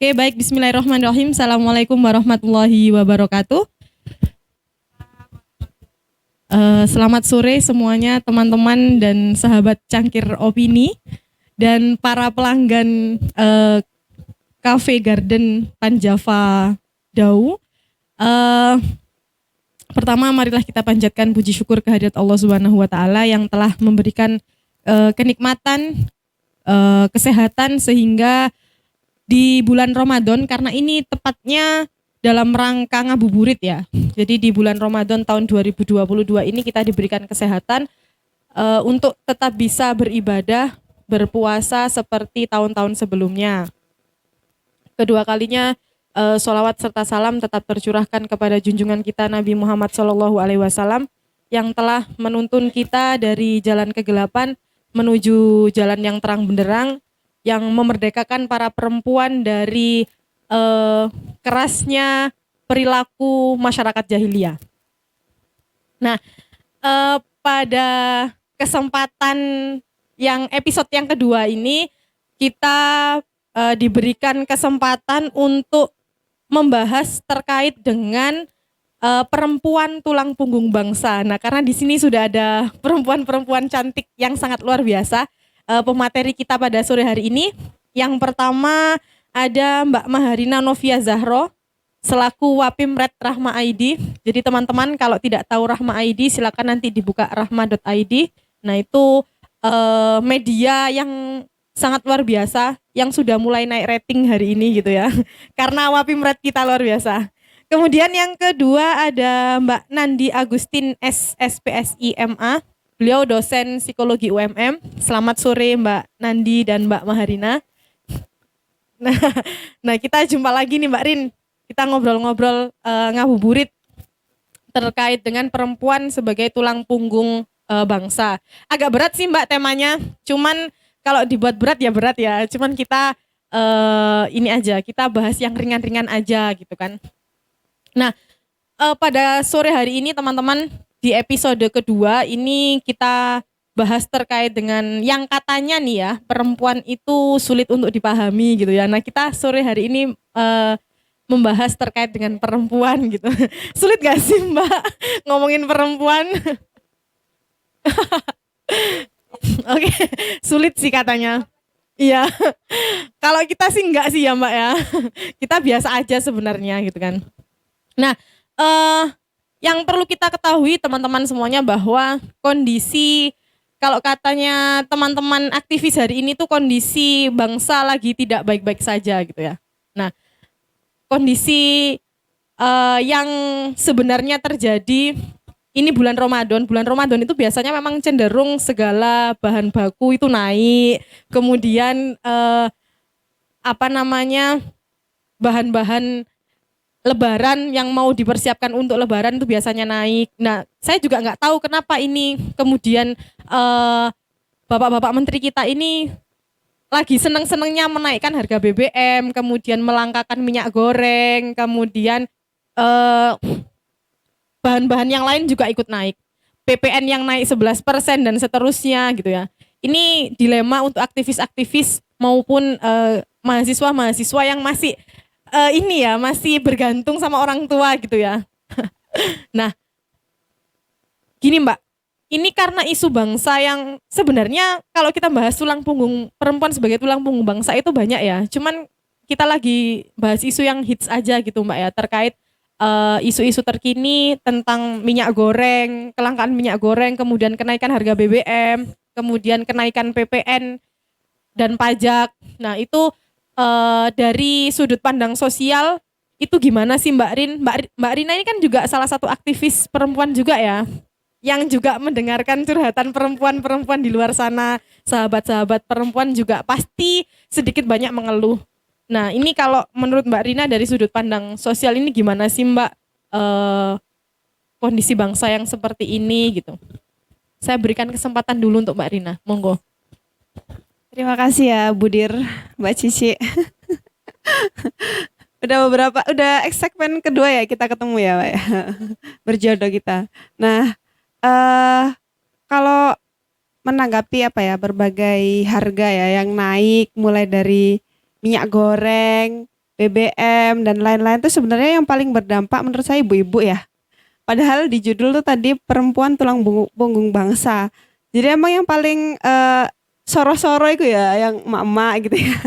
Oke, baik. Bismillahirrahmanirrahim. Assalamualaikum warahmatullahi wabarakatuh. Selamat sore semuanya, teman-teman dan sahabat cangkir opini dan para pelanggan Cafe Garden Panjava Dau. Pertama, marilah kita panjatkan puji syukur kehadirat Allah Subhanahu wa taala yang telah memberikan kenikmatan, kesehatan sehingga di bulan Ramadan, karena ini tepatnya dalam rangka ngabuburit ya. Jadi di bulan Ramadan tahun 2022 ini kita diberikan kesehatan untuk tetap bisa beribadah, berpuasa seperti tahun-tahun sebelumnya. Kedua kalinya sholawat serta salam tetap tercurahkan kepada junjungan kita Nabi Muhammad SAW yang telah menuntun kita dari jalan kegelapan menuju jalan yang terang benderang, yang memerdekakan para perempuan dari kerasnya perilaku masyarakat jahiliyah. Nah, pada kesempatan yang episode yang kedua ini kita diberikan kesempatan untuk membahas terkait dengan perempuan tulang punggung bangsa. Nah, karena di sini sudah ada perempuan-perempuan cantik yang sangat luar biasa. Pemateri kita pada sore hari ini. Yang pertama ada Mbak Maharina Novia Zahro selaku Wapimret Rahma ID. Jadi teman-teman kalau tidak tahu Rahma ID silakan nanti dibuka rahma.id. Nah, itu media yang sangat luar biasa yang sudah mulai naik rating hari ini gitu ya. Karena Wapimret kita luar biasa. Kemudian yang kedua ada Mbak Nandi Agustin SPSI MA. Beliau dosen psikologi UMM. Selamat sore Mbak Nandi dan Mbak Maharina. Nah, kita jumpa lagi nih Mbak Rin. Kita ngobrol-ngobrol ngabuburit terkait dengan perempuan sebagai tulang punggung bangsa. Agak berat sih Mbak temanya. Cuman kalau dibuat berat ya berat ya. Cuman kita ini aja, kita bahas yang ringan-ringan aja gitu kan. Nah, pada sore hari ini teman-teman, di episode kedua ini kita bahas terkait dengan yang katanya nih ya, perempuan itu sulit untuk dipahami gitu ya. Nah, kita sore hari ini membahas terkait dengan perempuan gitu. Sulit gak sih Mbak ngomongin perempuan? Oke, sulit sih katanya. Iya, kalau kita sih enggak sih ya Mbak ya. Kita biasa aja sebenarnya gitu kan. Nah, yang perlu kita ketahui teman-teman semuanya bahwa kondisi, kalau katanya teman-teman aktivis hari ini tuh kondisi bangsa lagi tidak baik-baik saja gitu ya. Nah, kondisi yang sebenarnya terjadi ini bulan Ramadan. Bulan Ramadan itu biasanya memang cenderung segala bahan baku itu naik. Kemudian bahan-bahan Lebaran yang mau dipersiapkan untuk Lebaran itu biasanya naik. Nah, saya juga nggak tahu kenapa ini kemudian bapak-bapak menteri kita ini lagi seneng-senengnya menaikkan harga BBM, kemudian melangkahkan minyak goreng, kemudian bahan-bahan yang lain juga ikut naik. PPN yang naik 11% dan seterusnya gitu ya. Ini dilema untuk aktivis-aktivis maupun mahasiswa-mahasiswa yang masih masih bergantung sama orang tua gitu ya. Nah, gini Mbak, ini karena isu bangsa yang sebenarnya kalau kita bahas tulang punggung perempuan sebagai tulang punggung bangsa itu banyak ya. Cuman kita lagi bahas isu yang hits aja gitu Mbak ya, terkait isu-isu terkini tentang minyak goreng, kelangkaan minyak goreng, kemudian kenaikan harga BBM, kemudian kenaikan PPN dan pajak. Nah, itu dari sudut pandang sosial itu gimana sih Mbak Rin? Mbak Rina ini kan juga salah satu aktivis perempuan juga ya, yang juga mendengarkan curhatan perempuan-perempuan di luar sana, sahabat-sahabat perempuan juga pasti sedikit banyak mengeluh. Nah, ini kalau menurut Mbak Rina dari sudut pandang sosial ini gimana sih Mbak kondisi bangsa yang seperti ini gitu? Saya berikan kesempatan dulu untuk Mbak Rina, monggo. Terima kasih ya Budir, Mbak Cici. Udah segmen kedua ya kita ketemu ya Mbak ya. Berjodoh kita. Nah, kalau menanggapi berbagai harga ya yang naik mulai dari minyak goreng, BBM dan lain-lain itu sebenarnya yang paling berdampak menurut saya ibu-ibu ya. Padahal di judul tuh tadi perempuan tulang punggung bangsa. Jadi emang yang paling soro-soro itu ya yang emak-emak gitu ya.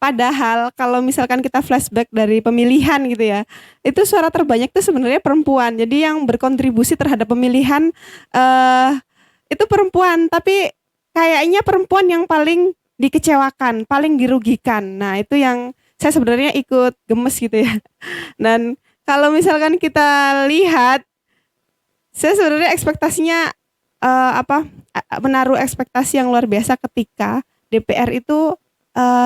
Padahal kalau misalkan kita flashback dari pemilihan gitu ya, itu suara terbanyak tuh sebenarnya perempuan. Jadi yang berkontribusi terhadap pemilihan eh itu perempuan, tapi kayaknya perempuan yang paling dikecewakan, paling dirugikan. Nah, itu yang saya sebenarnya ikut gemes gitu ya. Dan kalau misalkan kita lihat, saya sebenarnya ekspektasinya menaruh ekspektasi yang luar biasa ketika DPR itu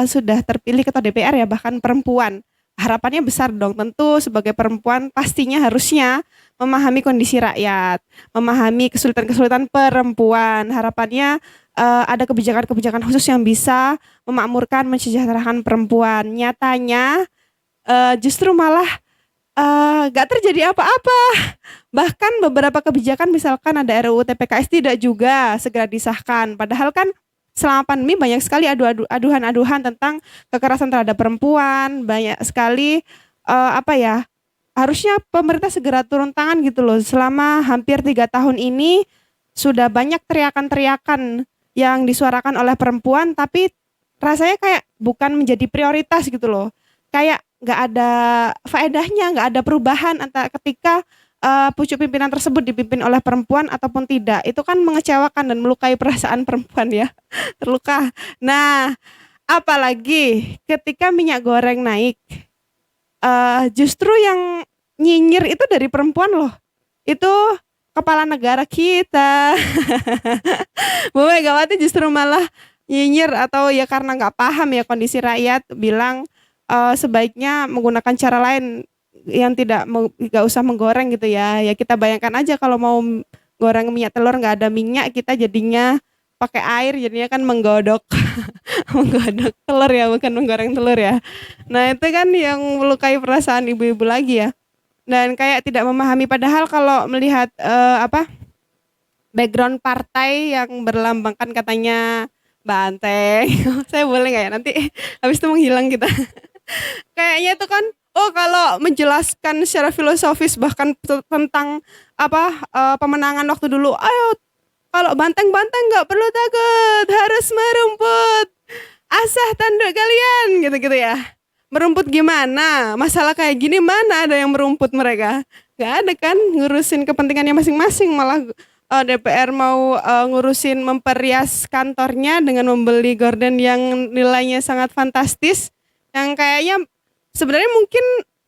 sudah terpilih ketua DPR ya, bahkan perempuan. Harapannya besar dong, tentu sebagai perempuan pastinya harusnya memahami kondisi rakyat, memahami kesulitan-kesulitan perempuan. Harapannya ada kebijakan-kebijakan khusus yang bisa memakmurkan, mensejahterakan perempuan. Nyatanya justru malah gak terjadi apa-apa. Bahkan beberapa kebijakan misalkan ada RUU TPKS tidak juga segera disahkan. Padahal kan selama pandemi banyak sekali aduhan-aduhan tentang kekerasan terhadap perempuan, banyak sekali harusnya pemerintah segera turun tangan gitu loh. Selama hampir 3 tahun ini sudah banyak teriakan-teriakan yang disuarakan oleh perempuan, tapi rasanya kayak bukan menjadi prioritas gitu loh. Kayak nggak ada faedahnya, nggak ada perubahan antara ketika pucuk pimpinan tersebut dipimpin oleh perempuan ataupun tidak. Itu kan mengecewakan dan melukai perasaan perempuan ya. Terluka. Nah, apalagi ketika minyak goreng naik, justru yang nyinyir itu dari perempuan loh. Itu kepala negara kita. Bu Megawati justru malah nyinyir atau ya karena nggak paham ya kondisi rakyat, bilang sebaiknya menggunakan cara lain yang nggak usah menggoreng gitu ya. Ya kita bayangkan aja kalau mau goreng minyak telur nggak ada minyak, kita jadinya pakai air, jadinya kan menggodok menggodok telur ya, bukan menggoreng telur ya. Nah itu kan yang melukai perasaan ibu-ibu lagi ya. Dan kayak tidak memahami, padahal kalau melihat background partai yang berlambangkan katanya banteng, saya boleh nggak ya nanti habis itu menghilang kita. Kayaknya itu kan, oh kalau menjelaskan secara filosofis bahkan tentang pemenangan waktu dulu, ayo kalau banteng-banteng nggak perlu takut, harus merumput, asah tanduk kalian, gitu-gitu ya. Merumput gimana? Masalah kayak gini mana ada yang merumput mereka? Nggak ada kan, ngurusin kepentingannya masing-masing, malah DPR mau ngurusin memperias kantornya dengan membeli gorden yang nilainya sangat fantastis, yang kayaknya sebenarnya mungkin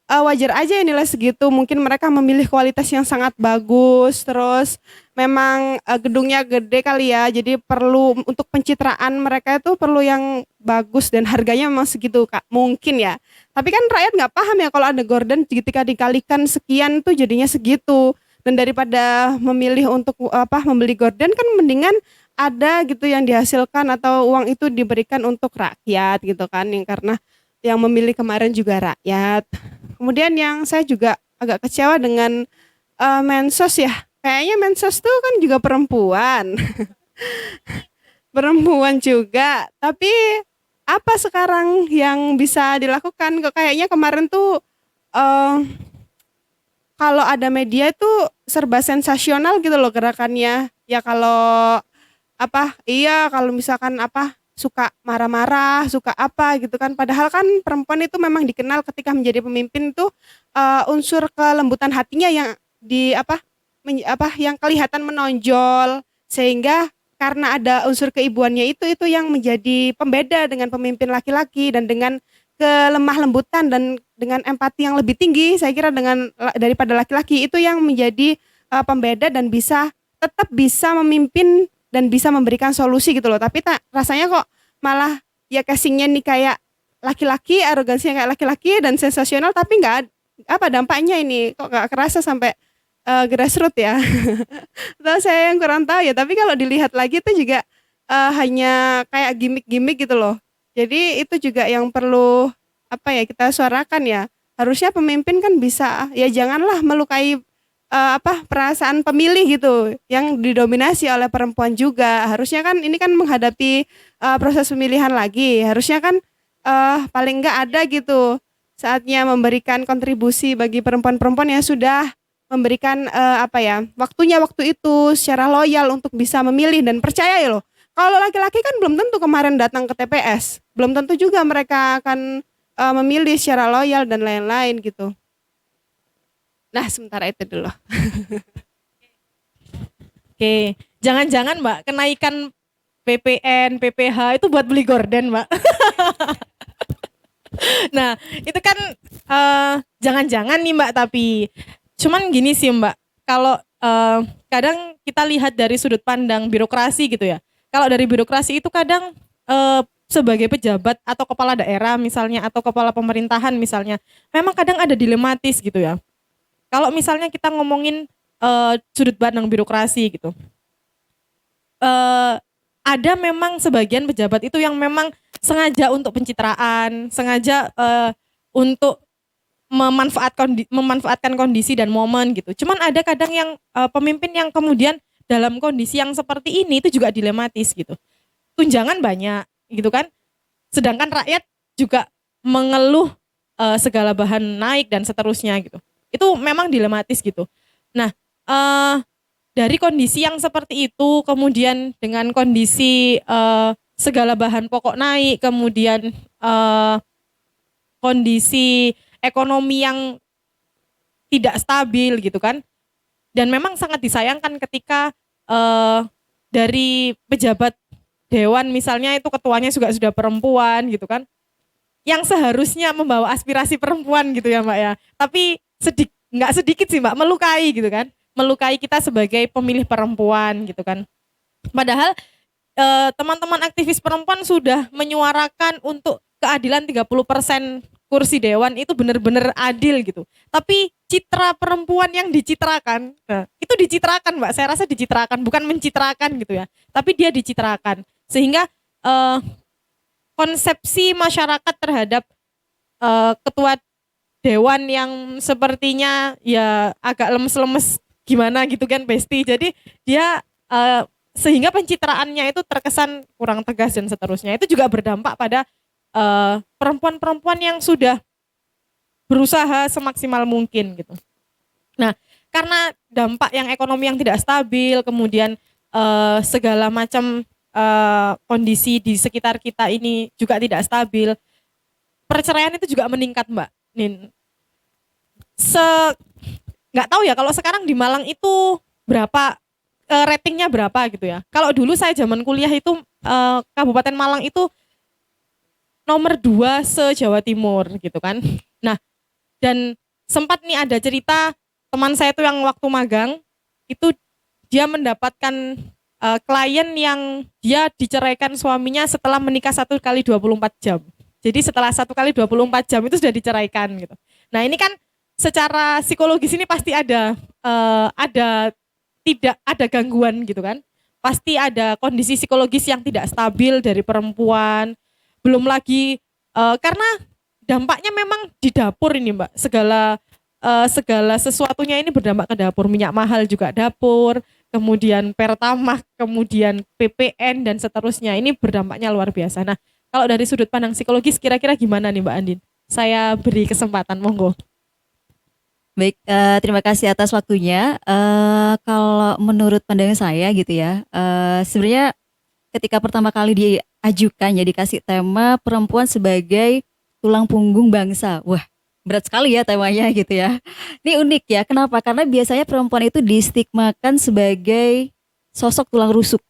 wajar aja ya nilai segitu. Mungkin mereka memilih kualitas yang sangat bagus, terus memang gedungnya gede kali ya, jadi perlu untuk pencitraan mereka itu perlu yang bagus dan harganya memang segitu Kak, mungkin ya. Tapi kan rakyat nggak paham ya kalau ada gorden ketika dikalikan sekian tuh jadinya segitu. Dan daripada memilih untuk membeli gorden, kan mendingan ada gitu yang dihasilkan atau uang itu diberikan untuk rakyat gitu kan, yang karena yang memilih kemarin juga rakyat. Kemudian yang saya juga agak kecewa dengan Mensos ya. Kayaknya Mensos tuh kan juga perempuan. Perempuan juga. Tapi apa sekarang yang bisa dilakukan? Kok kayaknya kemarin tuh kalau ada media itu serba sensasional gitu loh gerakannya. Ya kalau kalau misalkan suka marah-marah, suka apa gitu kan. Padahal kan perempuan itu memang dikenal ketika menjadi pemimpin tuh unsur kelembutan hatinya yang yang kelihatan menonjol, sehingga karena ada unsur keibuannya itu yang menjadi pembeda dengan pemimpin laki-laki, dan dengan kelemah lembutan dan dengan empati yang lebih tinggi, saya kira daripada laki-laki, itu yang menjadi pembeda dan tetap bisa memimpin dan bisa memberikan solusi gitu loh. Tapi rasanya kok malah ya casingnya nih kayak laki-laki, arogansinya kayak laki-laki dan sensasional, tapi nggak dampaknya ini kok nggak kerasa sampai grassroots ya. Atau saya yang kurang tahu ya, tapi kalau dilihat lagi itu juga hanya kayak gimmick-gimmick gitu loh. Jadi itu juga yang perlu kita suarakan ya. Harusnya pemimpin kan bisa, ya janganlah melukai perasaan pemilih gitu yang didominasi oleh perempuan juga. Harusnya kan ini kan menghadapi proses pemilihan lagi. Harusnya kan paling enggak ada gitu saatnya memberikan kontribusi bagi perempuan-perempuan yang sudah memberikan waktunya waktu itu secara loyal untuk bisa memilih. Dan percaya ya loh, kalau laki-laki kan belum tentu kemarin datang ke TPS, belum tentu juga mereka akan memilih secara loyal dan lain-lain gitu. Nah, sementara itu dulu. Oke, jangan-jangan Mbak kenaikan PPN, PPH itu buat beli gorden Mbak. Nah, itu kan jangan-jangan nih Mbak, tapi cuman gini sih Mbak, kalau kadang kita lihat dari sudut pandang birokrasi gitu ya. Kalau dari birokrasi itu kadang sebagai pejabat atau kepala daerah misalnya atau kepala pemerintahan misalnya, memang kadang ada dilematis gitu ya. Kalau misalnya kita ngomongin sudut pandang birokrasi gitu, ada memang sebagian pejabat itu yang memang sengaja untuk pencitraan, sengaja untuk memanfaatkan kondisi dan momen gitu. Cuman ada kadang yang pemimpin yang kemudian dalam kondisi yang seperti ini itu juga dilematis gitu. Tunjangan banyak gitu kan, sedangkan rakyat juga mengeluh segala bahan naik dan seterusnya gitu. Itu memang dilematis gitu. Nah, dari kondisi yang seperti itu, kemudian dengan kondisi segala bahan pokok naik, kemudian kondisi ekonomi yang tidak stabil gitu kan, dan memang sangat disayangkan ketika dari pejabat dewan misalnya itu ketuanya juga sudah perempuan gitu kan, yang seharusnya membawa aspirasi perempuan gitu ya Mbak ya, tapi nggak sedikit sih Mbak melukai gitu kan, melukai kita sebagai pemilih perempuan gitu kan. Padahal teman-teman aktivis perempuan sudah menyuarakan untuk keadilan 30% kursi dewan itu benar-benar adil gitu. Tapi citra perempuan yang dicitrakan, itu dicitrakan Mbak, saya rasa dicitrakan, bukan mencitrakan gitu ya. Tapi dia dicitrakan. Sehingga konsepsi masyarakat terhadap ketua dewan yang sepertinya ya agak lemes-lemes gimana gitu kan Besti. Jadi dia sehingga pencitraannya itu terkesan kurang tegas dan seterusnya. Itu juga berdampak pada perempuan-perempuan yang sudah berusaha semaksimal mungkin gitu. Nah, karena dampak yang ekonomi yang tidak stabil, kemudian segala macam kondisi di sekitar kita ini juga tidak stabil, perceraian itu juga meningkat Mbak Nin. Nggak tahu ya kalau sekarang di Malang itu berapa, ratingnya berapa gitu ya. Kalau dulu saya zaman kuliah itu Kabupaten Malang itu nomor 2 se-Jawa Timur gitu kan. Nah, dan sempat nih ada cerita teman saya itu yang waktu magang itu dia mendapatkan klien yang dia diceraikan suaminya setelah menikah 1 kali 24 jam. Jadi setelah 1 kali 24 jam itu sudah diceraikan gitu. Nah, ini kan secara psikologis ini pasti ada tidak ada gangguan gitu kan. Pasti ada kondisi psikologis yang tidak stabil dari perempuan. Belum lagi karena dampaknya memang di dapur ini Mbak. Segala sesuatunya ini berdampak ke dapur. Minyak mahal juga dapur, kemudian Pertamax, kemudian PPN dan seterusnya. Ini berdampaknya luar biasa. Nah, kalau dari sudut pandang psikologis kira-kira gimana nih Mbak Andin? Saya beri kesempatan, monggo. Baik, terima kasih atas waktunya. Kalau menurut pandangan saya gitu ya, sebenarnya ketika pertama kali diajukan ya dikasih tema perempuan sebagai tulang punggung bangsa. Wah, berat sekali ya temanya gitu ya. Ini unik ya, kenapa? Karena biasanya perempuan itu distigmakan sebagai sosok tulang rusuk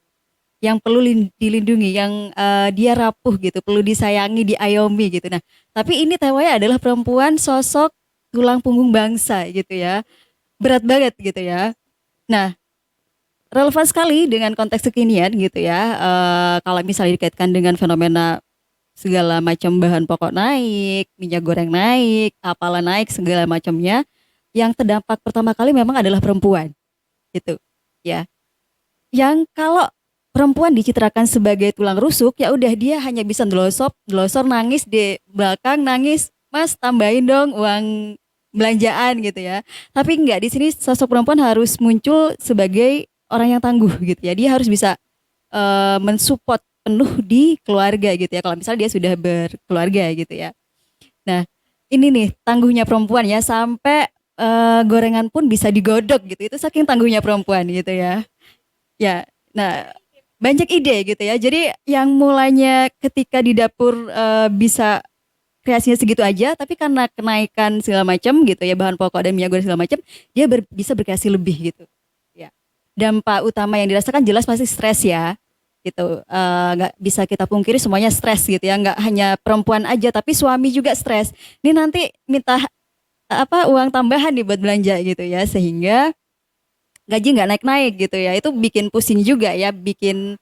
yang perlu dilindungi, yang dia rapuh gitu, perlu disayangi, diayomi gitu. Nah, tapi ini temanya adalah perempuan sosok tulang punggung bangsa gitu ya. Berat banget gitu ya. Nah, relevan sekali dengan konteks kekinian gitu ya. Kalau misalnya dikaitkan dengan fenomena segala macam bahan pokok naik, minyak goreng naik, apalah naik, segala macamnya, yang terdampak pertama kali memang adalah perempuan gitu ya. Yang kalau perempuan dicitrakan sebagai tulang rusuk, ya udah dia hanya bisa ndelosor nangis di belakang, nangis, "Mas, tambahin dong uang belanjaan," gitu ya. Tapi enggak, di sini sosok perempuan harus muncul sebagai orang yang tangguh gitu ya. Dia harus bisa mensupport penuh di keluarga gitu ya. Kalau misalnya dia sudah berkeluarga gitu ya. Nah, ini nih tangguhnya perempuan ya, sampai gorengan pun bisa digodok gitu. Itu saking tangguhnya perempuan gitu ya. Ya, nah banyak ide gitu ya. Jadi yang mulanya ketika di dapur bisa kreasinya segitu aja, tapi karena kenaikan segala macam gitu ya, bahan pokok dan minyak goreng segala macam, dia bisa berkreasi lebih gitu. Ya. Dampak utama yang dirasakan jelas pasti stres ya. Gitu. Nggak bisa kita pungkiri semuanya stres gitu ya. Nggak hanya perempuan aja, tapi suami juga stres. Ini nanti minta uang tambahan nih buat belanja gitu ya, sehingga gaji nggak naik-naik gitu ya. Itu bikin pusing juga ya, bikin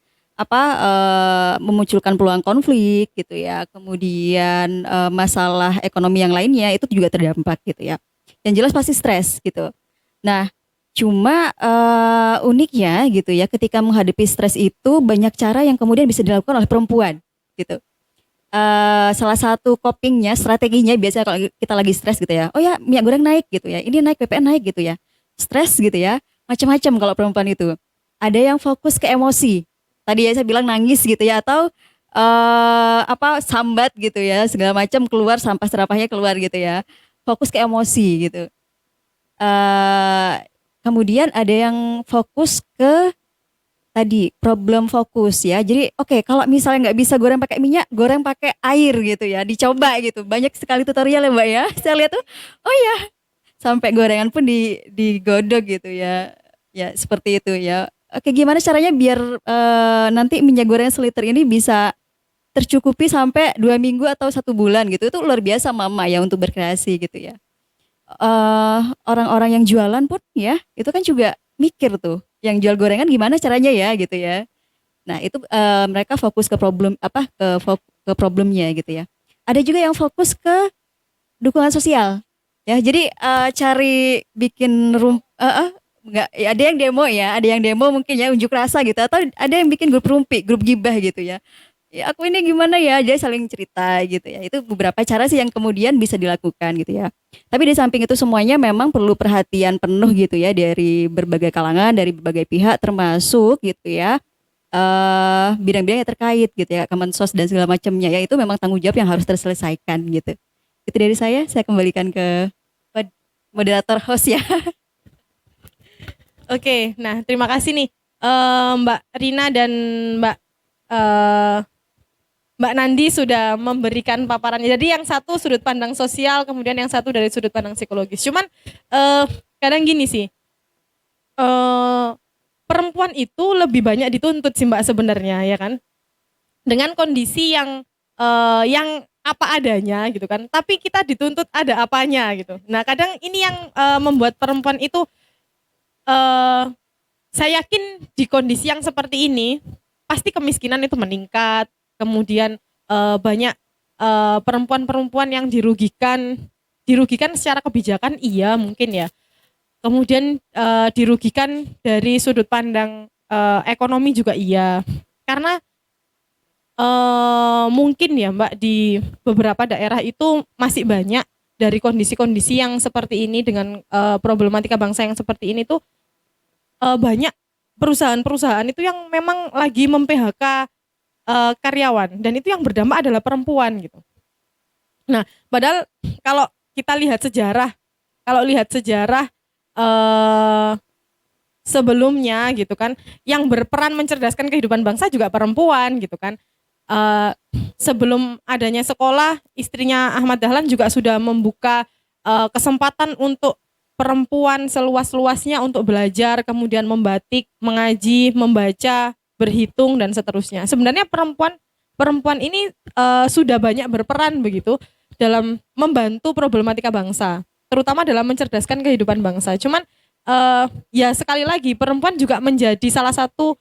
memunculkan peluang konflik gitu ya. Kemudian masalah ekonomi yang lainnya itu juga terdampak gitu ya. Yang jelas pasti stres gitu. Nah, cuma uniknya gitu ya, ketika menghadapi stres itu banyak cara yang kemudian bisa dilakukan oleh perempuan gitu. Salah satu copingnya, strateginya biasanya kalau kita lagi stres gitu ya. Oh ya, minyak goreng naik gitu ya. Ini naik, PPN naik gitu ya. Stres gitu ya. Macam-macam kalau perempuan itu. Ada yang fokus ke emosi. Tadi ya saya bilang nangis gitu ya, atau sambat gitu ya, segala macam keluar, sampah serapahnya keluar gitu ya. Fokus ke emosi gitu. Kemudian ada yang fokus ke tadi problem fokus ya. Jadi oke, kalau misalnya nggak bisa goreng pakai minyak, goreng pakai air gitu ya. Dicoba gitu. Banyak sekali tutorial ya Mbak ya. Saya lihat tuh, oh ya, sampai gorengan pun digodok gitu ya. Ya seperti itu ya. Oke, gimana caranya biar nanti minyak goreng seliter ini bisa tercukupi sampai 2 minggu atau 1 bulan gitu. Itu luar biasa mama ya untuk berkreasi gitu ya. Orang-orang yang jualan pun ya itu kan juga mikir tuh, yang jual gorengan gimana caranya ya gitu ya. Nah itu mereka fokus ke problem ke problemnya gitu ya. Ada juga yang fokus ke dukungan sosial ya. Jadi cari bikin nggak ya, ada yang demo ya, ada yang demo mungkin ya unjuk rasa gitu, atau ada yang bikin grup rumpi, grup gibah gitu ya. Ya aku ini gimana ya, jadi saling cerita gitu ya. Itu beberapa cara sih yang kemudian bisa dilakukan gitu ya. Tapi di samping itu semuanya memang perlu perhatian penuh gitu ya dari berbagai kalangan, dari berbagai pihak, termasuk gitu ya bidang-bidang yang terkait gitu ya, Kemensos dan segala macamnya ya. Itu memang tanggung jawab yang harus terselesaikan gitu. Itu dari saya kembalikan ke moderator host ya. Oke, nah terima kasih nih Mbak Rina dan eh, Mbak Nandi sudah memberikan paparannya. Jadi yang satu sudut pandang sosial, kemudian yang satu dari sudut pandang psikologis. Cuman kadang gini sih, perempuan itu lebih banyak dituntut sih Mbak sebenarnya ya kan, dengan kondisi yang apa adanya gitu kan. Tapi kita dituntut ada apanya gitu. Nah kadang ini yang membuat perempuan itu, saya yakin di kondisi yang seperti ini pasti kemiskinan itu meningkat. Kemudian banyak perempuan-perempuan yang dirugikan secara kebijakan, iya mungkin ya. Kemudian dirugikan dari sudut pandang ekonomi juga iya. Karena mungkin ya Mbak, di beberapa daerah itu masih banyak dari kondisi-kondisi yang seperti ini, dengan problematika bangsa yang seperti ini tuh banyak perusahaan-perusahaan itu yang memang lagi mem-PHK karyawan, dan itu yang berdampak adalah perempuan gitu. Nah, padahal kalau kita lihat sejarah sebelumnya gitu kan, yang berperan mencerdaskan kehidupan bangsa juga perempuan gitu kan. Sebelum adanya sekolah, istrinya Ahmad Dahlan juga sudah membuka kesempatan untuk perempuan seluas-luasnya untuk belajar, kemudian membatik, mengaji, membaca, berhitung dan seterusnya. Sebenarnya perempuan ini sudah banyak berperan begitu dalam membantu problematika bangsa, terutama dalam mencerdaskan kehidupan bangsa. Cuman ya sekali lagi, perempuan juga menjadi salah satu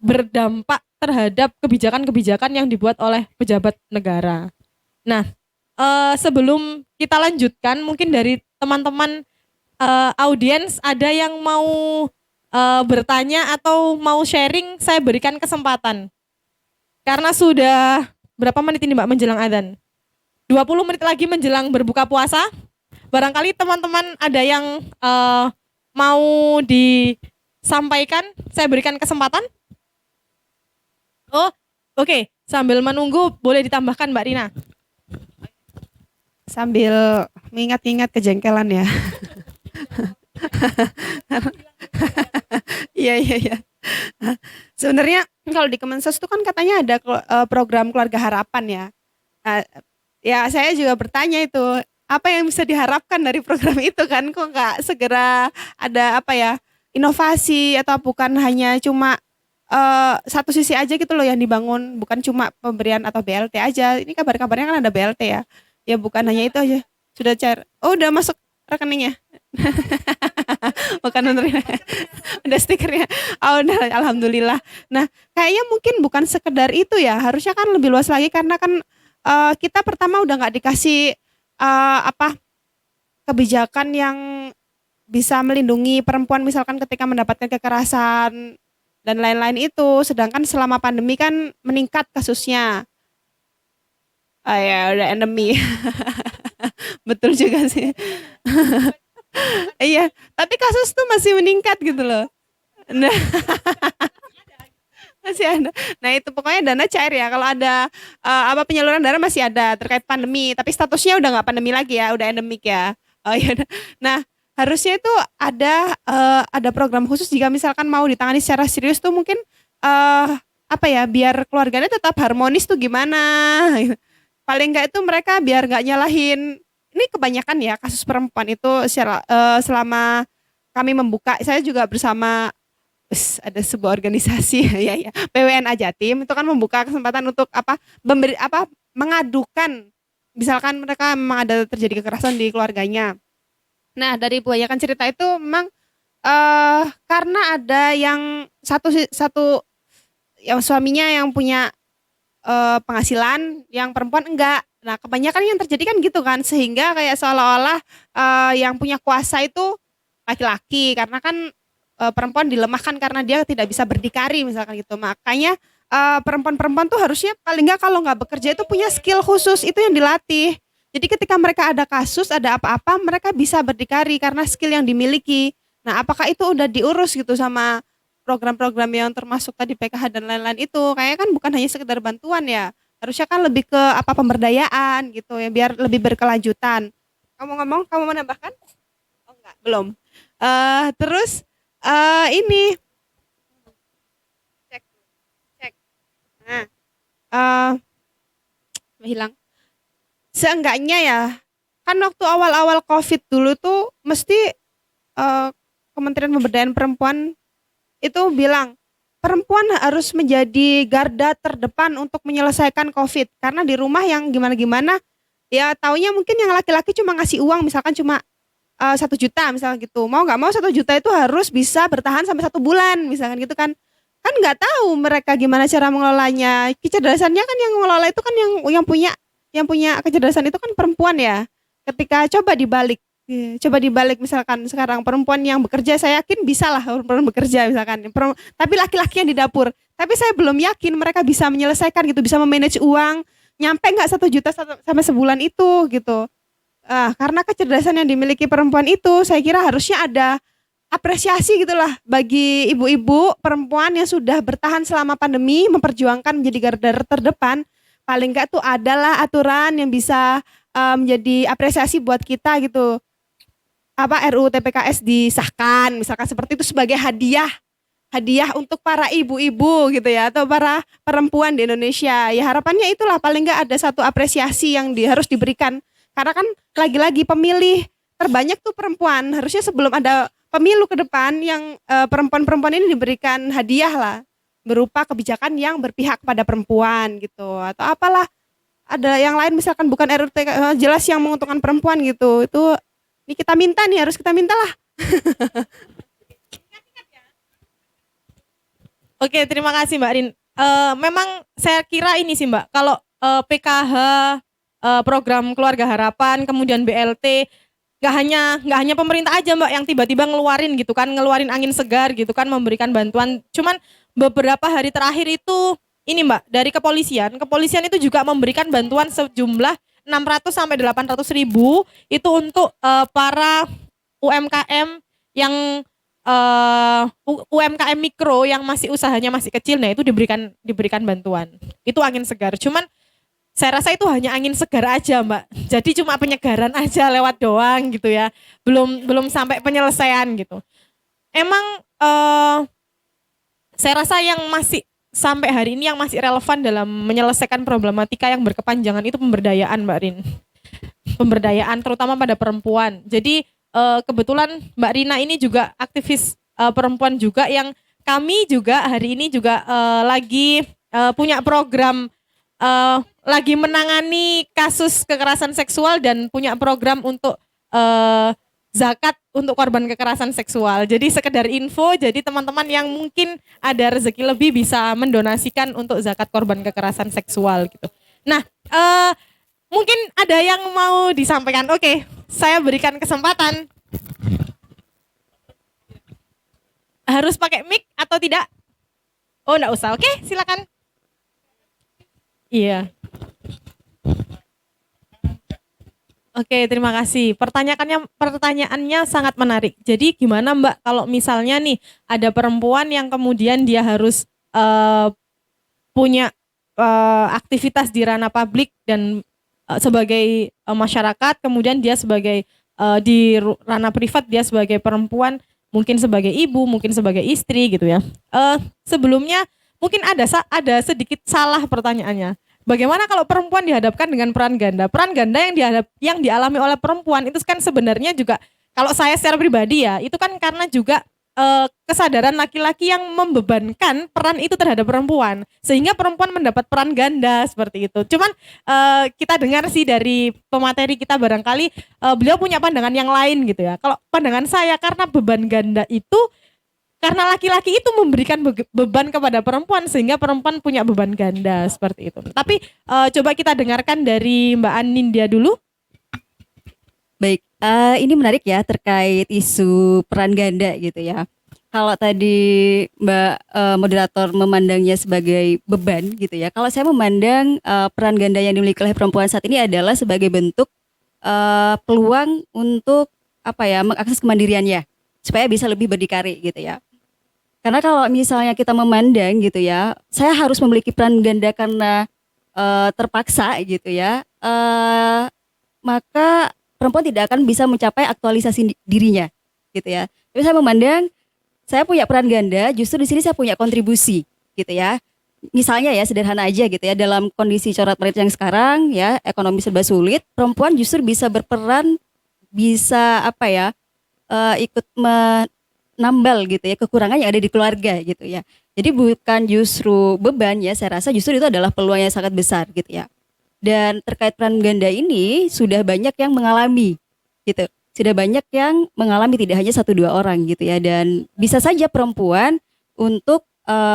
berdampak terhadap kebijakan-kebijakan yang dibuat oleh pejabat negara. Nah, sebelum kita lanjutkan, mungkin dari teman-teman audiens ada yang mau bertanya atau mau sharing, saya berikan kesempatan. Karena sudah berapa menit ini Mbak menjelang adzan? 20 menit lagi menjelang berbuka puasa. Barangkali teman-teman ada yang mau disampaikan, saya berikan kesempatan. Oh, oke. Sambil menunggu boleh ditambahkan Mbak Rina. Sambil mengingat-ingat kejengkelan ya. Iya iya iya. Sebenarnya kalau di Kemensos itu kan katanya ada program keluarga harapan ya. Nah, ya saya juga bertanya itu apa yang bisa diharapkan dari program itu kan, kok nggak segera ada apa ya, inovasi atau bukan hanya cuma satu sisi aja gitu loh yang dibangun, bukan cuma pemberian atau BLT aja. Ini kabar-kabarnya kan ada BLT ya. Ya bukan hanya itu aja. Sudah cair. Oh, udah masuk rekeningnya. Bukan menerima. Udah stikernya. Oh, udah, alhamdulillah. Nah, kayaknya mungkin bukan sekedar itu ya. Harusnya kan lebih luas lagi karena kan kita pertama udah nggak dikasih apa kebijakan yang bisa melindungi perempuan misalkan ketika mendapatkan kekerasan dan lain-lain itu. Sedangkan selama pandemi kan meningkat kasusnya. Ah ya udah endemi. Betul juga sih. Iya, tapi kasus tuh masih meningkat gitu loh. Nah, masih ada. Nah itu pokoknya dana cair ya. Kalau ada apa penyaluran dana masih ada terkait pandemi. Tapi statusnya udah nggak pandemi lagi ya, udah endemik ya. Oh iya. Nah harusnya itu ada program khusus jika misalkan mau ditangani secara serius tuh mungkin apa ya biar keluarganya tetap harmonis tuh gimana. Paling nggak itu mereka biar nggak nyalahin. Ini kebanyakan ya kasus perempuan itu selama kami membuka, saya juga bersama ada sebuah organisasi ya ya PWNA Jatim itu kan membuka kesempatan untuk apa mengadukan misalkan mereka memang ada terjadi kekerasan di keluarganya. Nah dari kebanyakan cerita itu memang karena ada yang satu yang suaminya yang punya penghasilan, yang perempuan enggak. Nah kebanyakan yang terjadi kan gitu kan sehingga kayak seolah-olah yang punya kuasa itu laki-laki karena kan perempuan dilemahkan karena dia tidak bisa berdikari misalkan gitu. Makanya perempuan-perempuan tuh harusnya paling nggak kalau nggak bekerja itu punya skill khusus itu yang dilatih. Jadi ketika mereka ada kasus, ada apa-apa, mereka bisa berdikari karena skill yang dimiliki. Nah, apakah itu udah diurus gitu sama program-program yang termasuk tadi PKH dan lain-lain itu? Kayaknya kan bukan hanya sekedar bantuan ya. Harusnya kan lebih ke apa pemberdayaan gitu ya biar lebih berkelanjutan. Kamu ngomong, kamu menambahkan? Oh enggak, belum. Terus ini cek cek. Nah, hilang. Seenggaknya ya, kan waktu awal-awal COVID dulu tuh mesti Kementerian Pemberdayaan Perempuan itu bilang perempuan harus menjadi garda terdepan untuk menyelesaikan COVID karena di rumah yang gimana-gimana ya taunya mungkin yang laki-laki cuma ngasih uang misalkan cuma 1 juta misalnya gitu, mau nggak mau 1 juta itu harus bisa bertahan sampai 1 bulan misalkan gitu kan. Kan nggak tahu mereka gimana cara mengelolanya, kecerdasannya kan yang mengelola itu kan yang punya kecerdasan itu kan perempuan ya. Ketika coba dibalik misalkan sekarang perempuan yang bekerja saya yakin bisa lah perempuan bekerja misalkan tapi laki-laki yang di dapur, tapi saya belum yakin mereka bisa menyelesaikan gitu, bisa memanage uang nyampe nggak 1 juta sampai sebulan itu gitu. Karena kecerdasan yang dimiliki perempuan itu saya kira harusnya ada apresiasi gitulah bagi ibu-ibu perempuan yang sudah bertahan selama pandemi memperjuangkan menjadi garda terdepan. Paling nggak tuh adalah aturan yang bisa menjadi apresiasi buat kita gitu. Apa RUU TPKS disahkan misalkan seperti itu sebagai hadiah untuk para ibu-ibu gitu ya atau para perempuan di Indonesia. Ya harapannya itulah paling nggak ada satu apresiasi yang harus diberikan karena kan lagi-lagi pemilih terbanyak tuh perempuan. Harusnya sebelum ada pemilu ke depan yang perempuan-perempuan ini diberikan hadiah lah berupa kebijakan yang berpihak kepada perempuan gitu atau apalah ada yang lain misalkan bukan RUU jelas yang menguntungkan perempuan gitu. Itu ini kita minta nih, harus kita mintalah. Oke, terima kasih Mbak Rin. Memang saya kira ini sih Mbak, kalau PKH, program Keluarga Harapan, kemudian BLT, nggak hanya pemerintah aja Mbak yang tiba-tiba ngeluarin gitu kan, ngeluarin angin segar gitu kan, memberikan bantuan. Cuman beberapa hari terakhir itu ini Mbak, dari kepolisian itu juga memberikan bantuan sejumlah 600 sampai 800 ribu itu untuk para UMKM yang UMKM mikro yang masih usahanya masih kecil, nah itu diberikan bantuan. Itu angin segar. Cuman saya rasa itu hanya angin segar aja Mbak. Jadi cuma penyegaran aja lewat doang gitu ya. Belum sampai penyelesaian gitu. Emang saya rasa yang masih sampai hari ini yang masih relevan dalam menyelesaikan problematika yang berkepanjangan itu pemberdayaan Mbak Rin. Pemberdayaan terutama pada perempuan. Jadi kebetulan Mbak Rina ini juga aktivis perempuan juga yang kami juga hari ini juga lagi punya program lagi menangani kasus kekerasan seksual dan punya program untuk zakat untuk korban kekerasan seksual. Jadi sekedar info, jadi teman-teman yang mungkin ada rezeki lebih bisa mendonasikan untuk zakat korban kekerasan seksual gitu. Nah, mungkin ada yang mau disampaikan. Oke, saya berikan kesempatan. Harus pakai mic atau tidak? Oh, enggak usah. Oke, silakan. Iya. Oke, terima kasih. Pertanyaannya sangat menarik. Jadi gimana Mbak kalau misalnya nih ada perempuan yang kemudian dia harus punya aktivitas di ranah publik dan sebagai masyarakat, kemudian dia sebagai di ranah privat dia sebagai perempuan, mungkin sebagai ibu, mungkin sebagai istri gitu ya. Sebelumnya mungkin ada sedikit salah pertanyaannya. Bagaimana kalau perempuan dihadapkan dengan peran ganda? Peran ganda yang dialami oleh perempuan itu kan sebenarnya juga kalau saya secara pribadi ya, itu kan karena juga kesadaran laki-laki yang membebankan peran itu terhadap perempuan. Sehingga perempuan mendapat peran ganda seperti itu. Cuman kita dengar sih dari pemateri kita barangkali beliau punya pandangan yang lain gitu ya. Kalau pandangan saya karena beban ganda itu karena laki-laki itu memberikan beban kepada perempuan sehingga perempuan punya beban ganda seperti itu. Tapi coba kita dengarkan dari Mbak Anindya dulu. Baik, ini menarik ya terkait isu peran ganda gitu ya. Kalau tadi Mbak moderator memandangnya sebagai beban gitu ya. Kalau saya memandang peran ganda yang dimiliki oleh perempuan saat ini adalah sebagai bentuk peluang untuk mengakses kemandiriannya supaya bisa lebih berdikari gitu ya. Karena kalau misalnya kita memandang gitu ya, saya harus memiliki peran ganda karena terpaksa gitu ya, maka perempuan tidak akan bisa mencapai aktualisasi dirinya gitu ya. Tapi saya memandang saya punya peran ganda, justru di sini saya punya kontribusi gitu ya. Misalnya ya sederhana aja gitu ya, dalam kondisi corak merit yang sekarang ya, ekonomi serba sulit, perempuan justru bisa berperan, bisa ikut nambal gitu ya kekurangan yang ada di keluarga gitu ya. Jadi bukan justru beban ya, saya rasa justru itu adalah peluang yang sangat besar gitu ya. Dan terkait peran ganda ini sudah banyak yang mengalami gitu. Sudah banyak yang mengalami, tidak hanya 1-2 orang gitu ya. Dan bisa saja perempuan untuk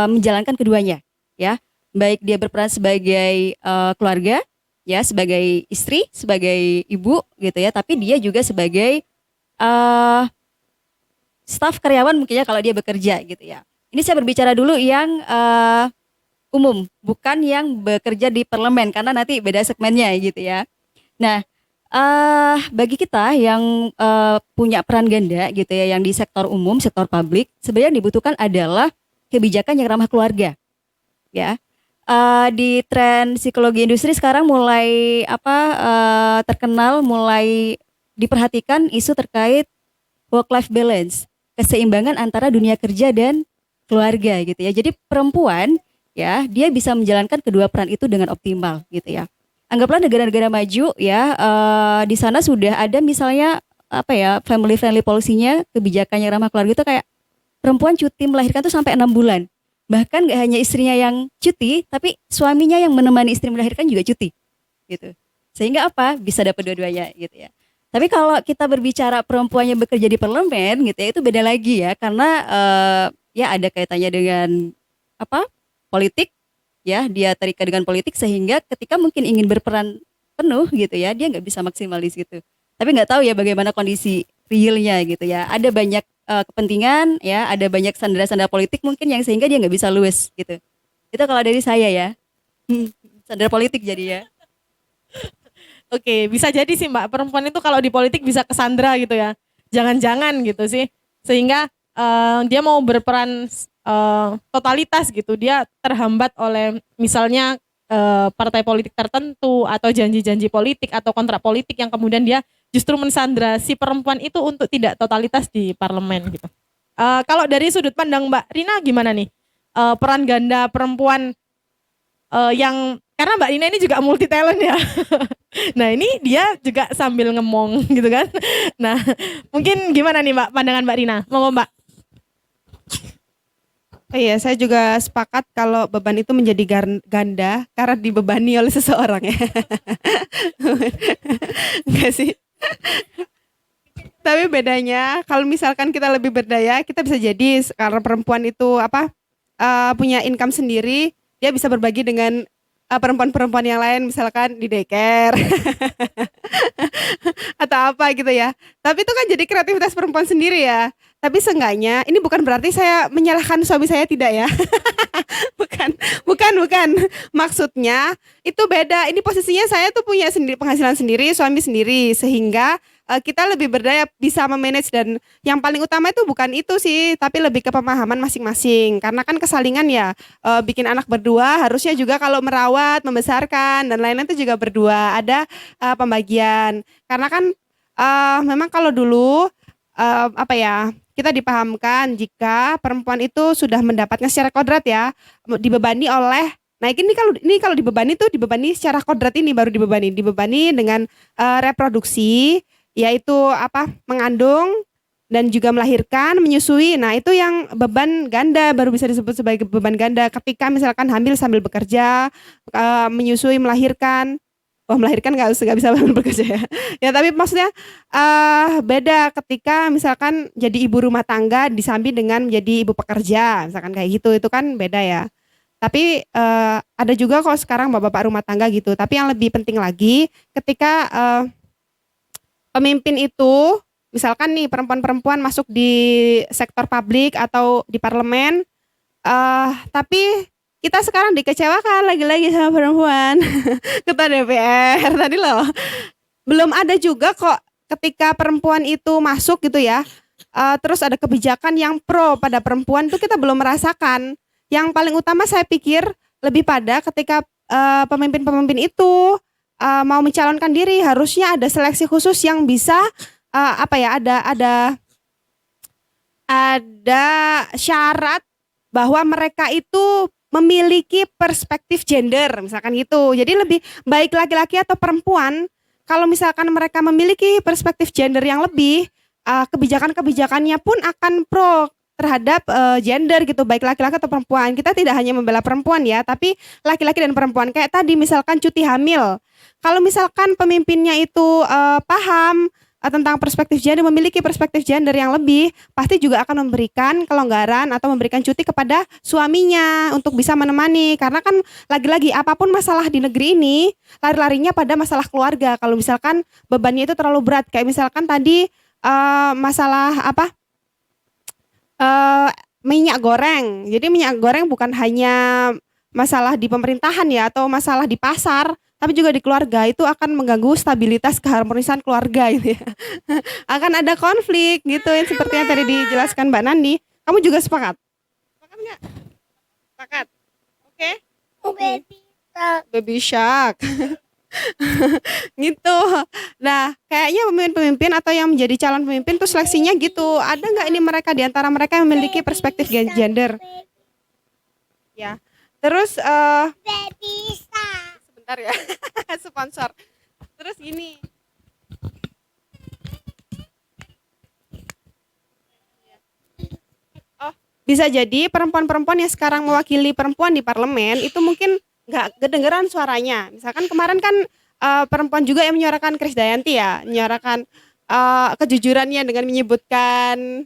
menjalankan keduanya ya. Baik dia berperan sebagai keluarga ya, sebagai istri, sebagai ibu gitu ya, tapi dia juga sebagai staf karyawan mungkin ya kalau dia bekerja gitu ya. Ini saya berbicara dulu yang umum, bukan yang bekerja di parlemen karena nanti beda segmennya gitu ya. Nah, bagi kita yang punya peran ganda gitu ya, yang di sektor umum, sektor publik, sebenarnya yang dibutuhkan adalah kebijakan yang ramah keluarga. Ya. Di tren psikologi industri sekarang mulai terkenal, mulai diperhatikan isu terkait work life balance, keseimbangan antara dunia kerja dan keluarga gitu ya. Jadi perempuan ya, dia bisa menjalankan kedua peran itu dengan optimal gitu ya. Anggaplah negara-negara maju ya, di sana sudah ada misalnya family friendly policy-nya, kebijakan yang ramah keluarga itu kayak perempuan cuti melahirkan tuh sampai 6 bulan. Bahkan gak hanya istrinya yang cuti, tapi suaminya yang menemani istri melahirkan juga cuti gitu. Sehingga bisa dapat dua-duanya gitu ya. Tapi kalau kita berbicara perempuan yang bekerja di parlemen gitu ya, itu beda lagi ya, karena ya ada kaitannya dengan politik ya, dia terikat dengan politik sehingga ketika mungkin ingin berperan penuh gitu ya, dia nggak bisa maksimal di situ. Tapi nggak tahu ya bagaimana kondisi realnya gitu ya. Ada banyak kepentingan ya, ada banyak sandera-sandera politik mungkin yang sehingga dia nggak bisa luwes gitu. Itu kalau dari saya ya, sandera politik jadi ya. Oke, bisa jadi sih Mbak, perempuan itu kalau di politik bisa kesandra gitu ya. Jangan-jangan gitu sih. Sehingga dia mau berperan totalitas gitu, dia terhambat oleh misalnya partai politik tertentu atau janji-janji politik atau kontrak politik yang kemudian dia justru mensandra si perempuan itu untuk tidak totalitas di parlemen gitu. Kalau dari sudut pandang Mbak Rina gimana nih? Peran ganda perempuan yang karena Mbak Rina ini juga multi talent ya. Nah ini dia juga sambil ngemong gitu kan. Nah mungkin gimana nih Mbak pandangan Mbak Rina? Monggo Mbak. Iya, saya juga sepakat kalau beban itu menjadi ganda karena dibebani oleh seseorang ya. Enggak sih. Tapi bedanya kalau misalkan kita lebih berdaya, kita bisa jadi karena perempuan itu punya income sendiri, dia bisa berbagi dengan perempuan-perempuan yang lain, misalkan di daycare atau apa gitu ya. Tapi itu kan jadi kreativitas perempuan sendiri ya. Tapi seenggaknya ini bukan berarti saya menyalahkan suami saya, tidak ya. bukan. Maksudnya itu beda. Ini posisinya saya tuh punya sendiri penghasilan sendiri, suami sendiri, sehingga kita lebih berdaya bisa memanage, dan yang paling utama itu bukan itu sih, tapi lebih ke pemahaman masing-masing. Karena kan kesalingan ya, bikin anak berdua harusnya juga kalau merawat, membesarkan dan lain-lain itu juga berdua ada pembagian. Karena kan memang kalau dulu kita dipahamkan jika perempuan itu sudah mendapatkan secara kodrat ya, dibebani oleh, nah ini kalau dibebani tuh dibebani secara kodrat, ini baru dibebani dengan reproduksi, yaitu mengandung dan juga melahirkan, menyusui. Nah itu yang beban ganda, baru bisa disebut sebagai beban ganda ketika misalkan hamil sambil bekerja, menyusui, melahirkan. Melahirkan nggak bisa bekerja ya. Ya tapi maksudnya beda ketika misalkan jadi ibu rumah tangga disambi dengan menjadi ibu pekerja, misalkan kayak gitu, itu kan beda ya. Tapi ada juga kok sekarang bapak-bapak rumah tangga gitu. Tapi yang lebih penting lagi ketika pemimpin itu, misalkan nih perempuan-perempuan masuk di sektor publik atau di parlemen, tapi kita sekarang dikecewakan lagi-lagi sama perempuan. Ketua DPR tadi loh. Belum ada juga kok ketika perempuan itu masuk gitu ya. Terus ada kebijakan yang pro pada perempuan itu kita belum merasakan. Yang paling utama saya pikir lebih pada ketika pemimpin-pemimpin itu mau mencalonkan diri, harusnya ada seleksi khusus yang bisa ada syarat bahwa mereka itu memiliki perspektif gender, misalkan gitu. Jadi lebih baik laki-laki atau perempuan, kalau misalkan mereka memiliki perspektif gender yang lebih, kebijakan-kebijakannya pun akan pro terhadap gender gitu, baik laki-laki atau perempuan. Kita tidak hanya membela perempuan ya, tapi laki-laki dan perempuan. Kayak tadi misalkan cuti hamil, kalau misalkan pemimpinnya itu paham tentang perspektif gender, memiliki perspektif gender yang lebih, pasti juga akan memberikan kelonggaran atau memberikan cuti kepada suaminya untuk bisa menemani. Karena kan lagi-lagi apapun masalah di negeri ini, lari-larinya pada masalah keluarga. Kalau misalkan bebannya itu terlalu berat, kayak misalkan tadi masalah minyak goreng. Jadi minyak goreng bukan hanya masalah di pemerintahan ya, atau masalah di pasar, tapi juga di keluarga. Itu akan mengganggu stabilitas keharmonisan keluarga gitu ya. Akan ada konflik gitu yang seperti yang tadi dijelaskan Mbak Nandi. Kamu juga sepakat? Sepakat nggak? Sepakat. Oke? Baby shark. Gitu. Nah, kayaknya pemimpin-pemimpin atau yang menjadi calon pemimpin tuh seleksinya gitu. Ada nggak ini mereka di antara mereka yang memiliki perspektif gender? Ya. Terus sebentar ya. Sponsor. Terus gini. Oh, bisa jadi perempuan-perempuan yang sekarang mewakili perempuan di parlemen itu mungkin nggak kedengeran suaranya. Misalkan kemarin kan perempuan juga yang menyuarakan Krisdayanti ya, menyuarakan kejujurannya dengan menyebutkan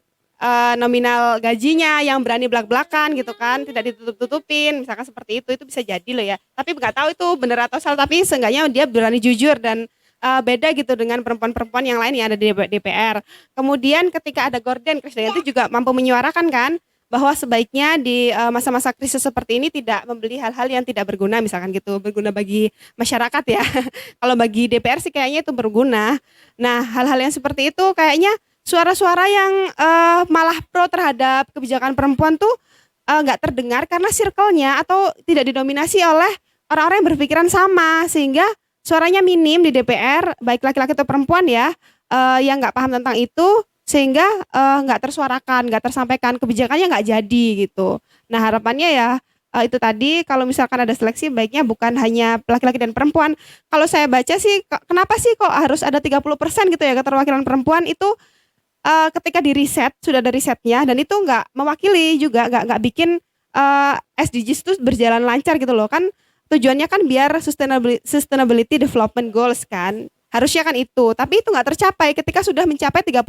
nominal gajinya yang berani belak-belakan gitu kan, tidak ditutup-tutupin, misalkan seperti itu bisa jadi loh ya. Tapi nggak tahu itu benar atau salah, tapi seenggaknya dia berani jujur dan beda gitu dengan perempuan-perempuan yang lain yang ada di DPR. Kemudian ketika ada Gordon, Krisdayanti juga mampu menyuarakan kan bahwa sebaiknya di masa-masa krisis seperti ini tidak membeli hal-hal yang tidak berguna, misalkan gitu, berguna bagi masyarakat ya. Kalau bagi DPR sih kayaknya itu berguna. Nah, hal-hal yang seperti itu kayaknya suara-suara yang malah pro terhadap kebijakan perempuan tuh nggak terdengar karena circle-nya atau tidak didominasi oleh orang-orang yang berpikiran sama sehingga suaranya minim di DPR baik laki-laki atau perempuan ya, yang nggak paham tentang itu sehingga nggak tersuarakan, nggak tersampaikan, kebijakannya nggak jadi gitu. Nah harapannya ya itu tadi kalau misalkan ada seleksi baiknya bukan hanya laki-laki dan perempuan. Kalau saya baca sih kenapa sih kok harus ada 30% gitu ya keterwakilan perempuan itu, ketika di riset sudah ada risetnya dan itu nggak mewakili juga nggak bikin SDGs itu berjalan lancar gitu loh kan. Tujuannya kan biar sustainability development goals kan. Harusnya kan itu, tapi itu nggak tercapai ketika sudah mencapai 30%.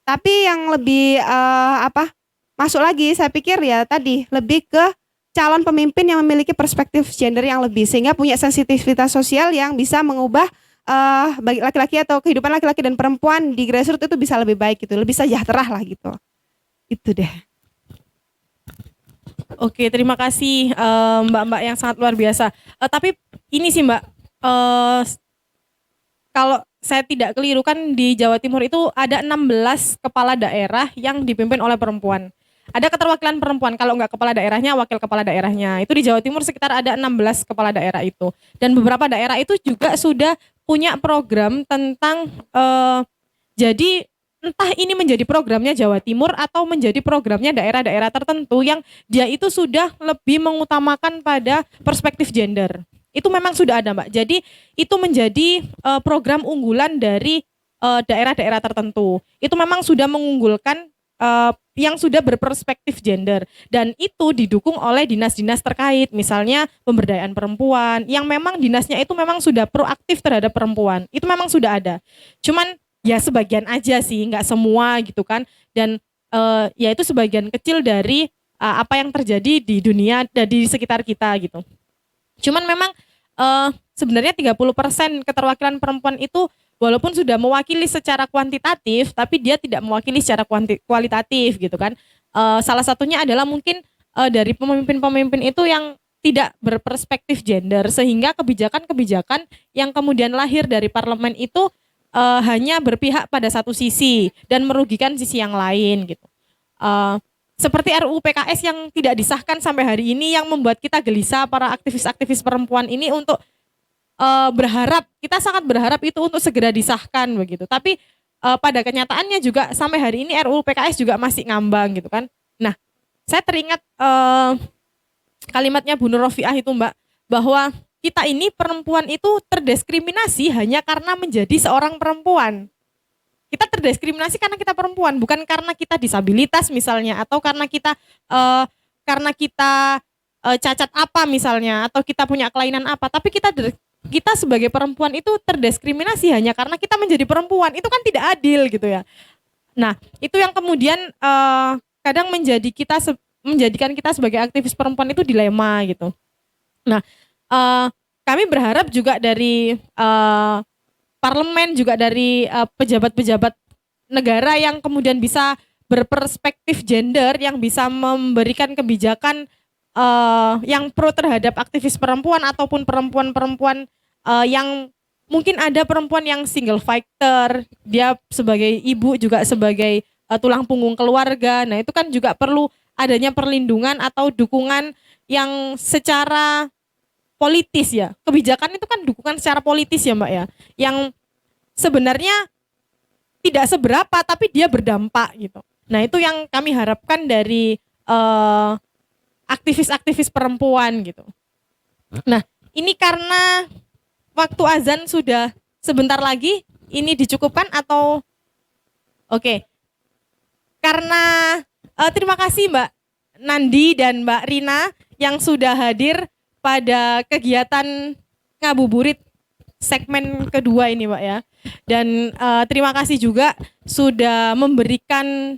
Tapi yang lebih masuk lagi saya pikir ya tadi lebih ke calon pemimpin yang memiliki perspektif gender yang lebih sehingga punya sensitivitas sosial yang bisa mengubah bagi laki-laki atau kehidupan laki-laki dan perempuan di grassroots itu bisa lebih baik gitu, lebih sejahtera lah gitu. Itu deh. Oke, terima kasih Mbak-mbak yang sangat luar biasa. Tapi ini sih Mbak, kalau saya tidak keliru kan di Jawa Timur itu ada 16 kepala daerah yang dipimpin oleh perempuan. Ada keterwakilan perempuan, kalau nggak kepala daerahnya, wakil kepala daerahnya. Itu di Jawa Timur sekitar ada 16 kepala daerah itu. Dan beberapa daerah itu juga sudah punya program tentang, jadi entah ini menjadi programnya Jawa Timur atau menjadi programnya daerah-daerah tertentu yang dia itu sudah lebih mengutamakan pada perspektif gender. Itu memang sudah ada Mbak. Jadi itu menjadi program unggulan dari daerah-daerah tertentu. Itu memang sudah mengunggulkan yang sudah berperspektif gender dan itu didukung oleh dinas-dinas terkait, misalnya pemberdayaan perempuan yang memang dinasnya itu memang sudah proaktif terhadap perempuan. Itu memang sudah ada. Cuman ya sebagian aja sih, nggak semua gitu kan. Dan ya itu sebagian kecil dari apa yang terjadi di dunia di sekitar kita gitu. Cuman memang sebenarnya 30% keterwakilan perempuan itu walaupun sudah mewakili secara kuantitatif, tapi dia tidak mewakili secara kualitatif gitu kan. Salah satunya adalah mungkin dari pemimpin-pemimpin itu yang tidak berperspektif gender, sehingga kebijakan-kebijakan yang kemudian lahir dari parlemen itu hanya berpihak pada satu sisi dan merugikan sisi yang lain gitu. Seperti RUU PKS yang tidak disahkan sampai hari ini yang membuat kita gelisah para aktivis-aktivis perempuan ini untuk kita sangat berharap itu untuk segera disahkan begitu. Tapi pada kenyataannya juga sampai hari ini RUU PKS juga masih ngambang gitu kan. Nah, saya teringat kalimatnya Bu Nur Rofiah itu Mbak, bahwa kita ini perempuan itu terdiskriminasi hanya karena menjadi seorang perempuan. Kita terdiskriminasi karena kita perempuan, bukan karena kita disabilitas misalnya, atau karena kita cacat apa misalnya, atau kita punya kelainan apa, tapi kita sebagai perempuan itu terdiskriminasi hanya karena kita menjadi perempuan. Itu kan tidak adil gitu ya. Nah, itu yang kemudian kadang menjadikan kita sebagai aktivis perempuan itu dilema gitu. Nah, kami berharap juga dari parlemen, juga dari pejabat-pejabat negara yang kemudian bisa berperspektif gender, yang bisa memberikan kebijakan yang pro terhadap aktivis perempuan ataupun perempuan-perempuan yang mungkin ada perempuan yang single fighter, dia sebagai ibu juga sebagai tulang punggung keluarga. Nah, itu kan juga perlu adanya perlindungan atau dukungan yang secara politis ya. Kebijakan itu kan dukungan secara politis ya Mbak ya. Yang sebenarnya tidak seberapa tapi dia berdampak gitu. Nah, itu yang kami harapkan dari aktivis-aktivis perempuan gitu. Nah, ini karena waktu azan sudah sebentar lagi, ini dicukupkan atau oke. Karena terima kasih Mbak Nandi dan Mbak Rina yang sudah hadir pada kegiatan ngabuburit segmen kedua ini Mbak ya. Dan terima kasih juga sudah memberikan